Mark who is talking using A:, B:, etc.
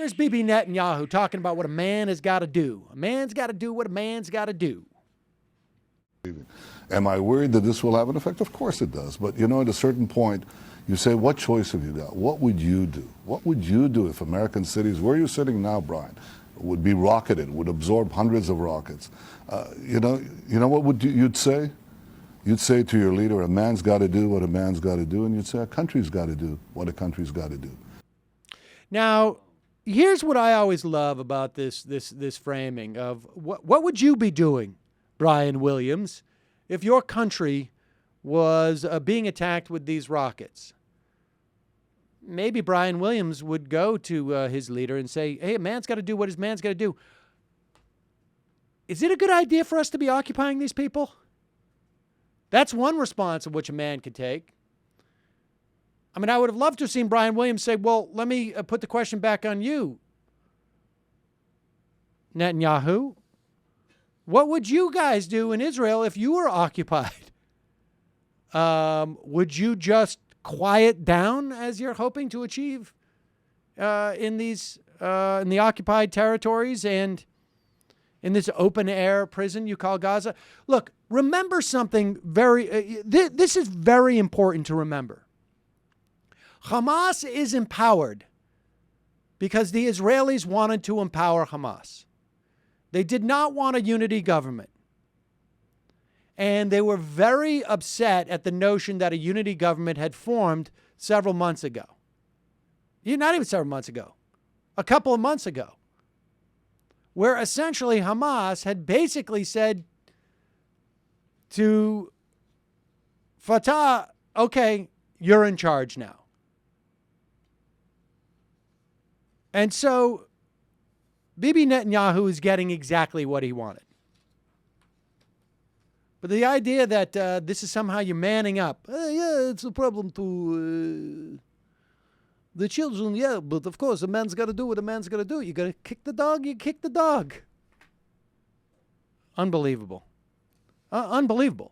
A: There's Bibi Netanyahu talking about what a man has got to do. A man's got to do what a man's got to do.
B: Am I worried that this will have an effect? Of course it does. But, you know, at a certain point, you say, what choice have you got? What would you do? What would you do if American cities, where you're sitting now, Brian, would be rocketed, would absorb hundreds of rockets? You know what you'd say? You'd say to your leader, a man's got to do what a man's got to do, and you'd say a country's got to do what a country's got to do.
A: Now, here's what I always love about this framing of what would you be doing, Brian Williams, if your country was being attacked with these rockets? Maybe Brian Williams would go to his leader and say, hey, a man's got to do what his man's got to do. Is it a good idea for us to be occupying these people? That's one response of which a man could take. I mean, I would have loved to have seen Brian Williams say, well, let me put the question back on you, Netanyahu. What would you guys do in Israel if you were occupied? Would you just quiet down as you're hoping to achieve in the occupied territories and in this open air prison you call Gaza? Look, remember something this is very important to remember. Hamas is empowered because the Israelis wanted to empower Hamas. They did not want a unity government. And they were very upset at the notion that a unity government had formed several months ago. Not even several months ago, a couple of months ago, where essentially Hamas had basically said to Fatah, okay, you're in charge now. And so Bibi Netanyahu is getting exactly what he wanted. But the idea that this is somehow you're manning up, yeah, it's a problem to the children, yeah, but of course a man's got to do what a man's got to do. You got to kick the dog, you kick the dog. Unbelievable. Unbelievable.